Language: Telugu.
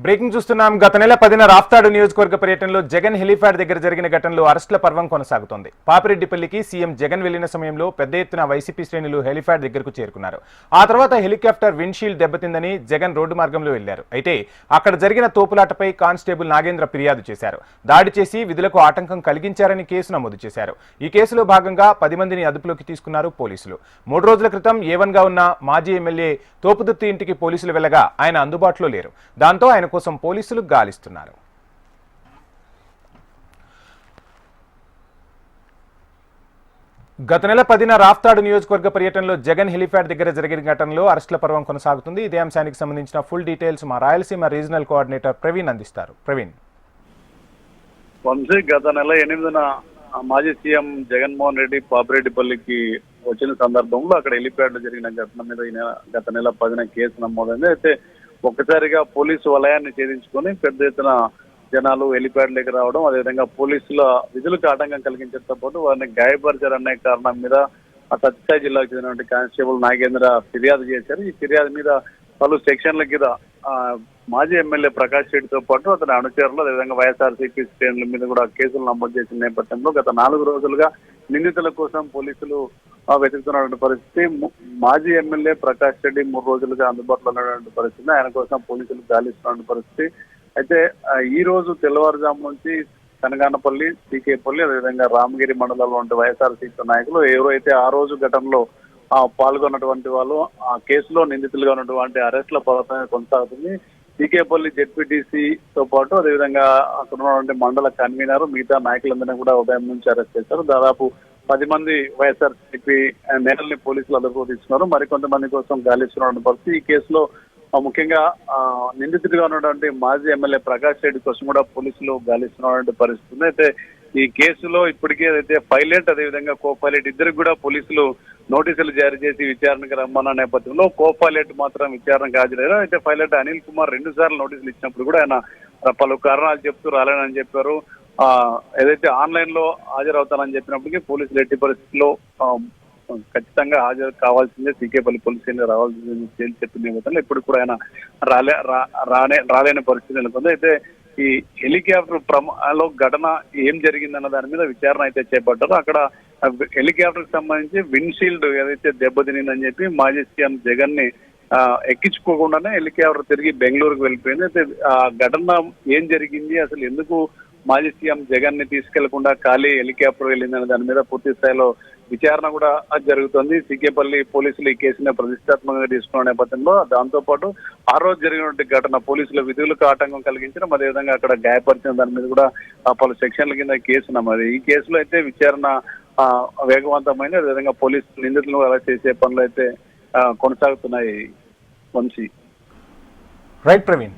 బ్రేకింగ్ చూస్తున్నాం. గత నెల 10న రాప్తాడు నియోజకవర్గ పర్యటనలో జగన్ హెలిప్యాడ్ దగ్గర జరిగిన ఘటనలో అరెస్టుల పర్వం కొనసాగుతోంది. పాపిరెడ్డిపల్లికి సీఎం జగన్ వెళ్లిన సమయంలో పెద్ద ఎత్తున వైసీపీ శ్రేణులు హెలిప్యాడ్ దగ్గరకు చేరుకున్నారు. ఆ తర్వాత హెలికాప్టర్ విండ్షీల్డ్ దెబ్బతిందని జగన్ రోడ్డు మార్గంలో వెళ్లారు. అయితే అక్కడ జరిగిన తోపులాటపై కానిస్టేబుల్ నాగేంద్ర ఫిర్యాదు చేశారు. దాడి చేసి విధులకు ఆటంకం కలిగించారని కేసు నమోదు చేశారు. ఈ కేసులో భాగంగా 10 మందిని అదుపులోకి తీసుకున్నారు పోలీసులు. 3 రోజుల క్రితం ఏవన్గా ఉన్న మాజీ ఎమ్మెల్యే తోపుదుర్తి ఇంటికి పోలీసులు వెళ్లగా ఆయన అందుబాటులో లేరు. దాంతో ఆయన కోసం పోలీసులు గాలిస్తున్నారు. గత నెల 10న రాప్తాడు నియోజకవర్గ పర్యటనలో జగన్ హెలిప్యాడ్ దగ్గర జరిగిన ఘటనలో అరెస్టుల పర్వం కొనసాగుతుంది. ఇదే అంశానికి సంబంధించిన ఫుల్ డీటెయిల్స్ మా రాయలసీమ రీజనల్ కోఆర్డినేటర్ ప్రవీణ్ అందిస్తారు. ప్రవీణ్, గత నెల 8న మాజీ సీఎం జగన్మోహన్ రెడ్డి పాపిరెడ్డిపల్లికి వచ్చిన సందర్భంలో అక్కడ హెలిప్యాడ్ లో జరిగిన ఘటన మీద గత నెల 10న కేసు నమోదైంది. అయితే ఒక్కసారిగా పోలీసు వలయాన్ని ఛేదించుకొని పెద్ద ఎత్తున జనాలు హెలిప్యాడ్ లేక రావడం, అదేవిధంగా పోలీసుల విధులకు ఆటంకం కలిగించడంతో పాటు వారిని గాయపరిచారనే కారణం మీద సత్యసాయి జిల్లాకు చెందినటువంటి కానిస్టేబుల్ నాగేంద్ర ఫిర్యాదు చేశారు. ఈ ఫిర్యాదు మీద పలు సెక్షన్ల కింద మాజీ ఎమ్మెల్యే ప్రకాష్ రెడ్డితో పాటు అతని అనుచరులు, అదేవిధంగా వైఎస్ఆర్సీపీ శ్రేణుల మీద కూడా కేసులు నమోదు చేసిన నేపథ్యంలో గత 4 రోజులుగా నిందితుల కోసం పోలీసులు వెతుకుతున్నటువంటి పరిస్థితి. మాజీ ఎమ్మెల్యే ప్రకాష్ రెడ్డి 3 రోజులుగా అందుబాటులో ఉన్నటువంటి పరిస్థితి, ఆయన కోసం పోలీసులు గాలిస్తున్నటువంటి పరిస్థితి. అయితే ఈ రోజు తెల్లవారుజాము నుంచి కనగానపల్లి, సీకేపల్లి, అదేవిధంగా రామగిరి మండలంలో ఉండే వైఎస్ఆర్సీపీ నాయకులు ఎవరైతే ఆ రోజు ఘటనలో పాల్గొన్నటువంటి వాళ్ళు ఆ కేసులో నిందితులుగా ఉన్నటువంటి అరెస్టుల పర్వం కొనసాగుతుంది. సీకేపల్లి జెడ్పీటీసీతో పాటు అదేవిధంగా అక్కడ ఉన్నటువంటి మండల కన్వీనర్, మిగతా నాయకులందరినీ కూడా ఉదయం నుంచి అరెస్ట్ చేశారు. దాదాపు 10 మంది వైఎస్ఆర్సీపీ నేతల్ని పోలీసులు అదుపులోకి తీసుకున్నారు. మరికొంతమంది కోసం గాలిస్తున్నటువంటి పరిస్థితి. ఈ కేసులో ముఖ్యంగా నిందితుడిగా ఉన్నటువంటి మాజీ ఎమ్మెల్యే ప్రకాష్ రెడ్డి కోసం కూడా పోలీసులు గాలిస్తున్నటువంటి పరిస్థితి. అయితే ఈ కేసులో ఇప్పటికే అయితే పైలట్, అదేవిధంగా కో పైలట్ ఇద్దరికి కూడా పోలీసులు నోటీసులు జారీ చేసి విచారణకు రమ్మన్న నేపథ్యంలో కో పైలట్ మాత్రం విచారణకు హాజరయ్యారు. అయితే పైలట్ అనిల్ కుమార్ 2 సార్లు నోటీసులు ఇచ్చినప్పుడు కూడా ఆయన పలు కారణాలు చెప్తూ రాలేనని చెప్పారు. ఏదైతే ఆన్లైన్ లో హాజరవుతానని చెప్పినప్పటికీ పోలీసులు ఎట్టి పరిస్థితుల్లో ఖచ్చితంగా హాజరు కావాల్సిందే, సీకేపల్లి పోలీస్ స్టేషన్ రావాల్సిందే చెప్పిన నేపథ్యంలో ఇప్పుడు కూడా ఆయన రాలేని పరిస్థితి నెలకొంది. అయితే ఈ హెలికాప్టర్ ప్రమాదంలో ఘటన ఏం జరిగిందన్న దాని మీద విచారణ అయితే చేపట్టారు. అక్కడ హెలికాప్టర్ కి సంబంధించి విండ్షీల్డ్ ఏదైతే దెబ్బతినిందని చెప్పి మాజీ సీఎం జగన్ ని ఎక్కించుకోకుండానే హెలికాప్టర్ తిరిగి బెంగళూరుకు వెళ్ళిపోయింది. అయితే ఆ ఘటన ఏం జరిగింది, అసలు ఎందుకు మాజీ సీఎం జగన్ ని తీసుకెళ్లకుండా ఖాళీ హెలికాప్టర్ వెళ్ళిందనే దాని మీద పూర్తి స్థాయిలో విచారణ కూడా జరుగుతుంది. సీకేపల్లి పోలీసులు ఈ కేసుని ప్రతిష్టాత్మకంగా తీసుకున్న నేపథ్యంలో దాంతో పాటు ఆ రోజు జరిగినటువంటి ఘటన పోలీసుల విధులకు ఆటంకం కలిగించడం, అదేవిధంగా అక్కడ గాయపరిచిన దాని మీద కూడా పలు సెక్షన్ల కింద కేసు నమోదు. ఈ కేసులో అయితే విచారణ వేగవంతమైంది. అదేవిధంగా పోలీసులు నిందితులను అరెస్ట్ చేసే పనులు అయితే కొనసాగుతున్నాయి. వంశీ. రైట్ ప్రవీణ్.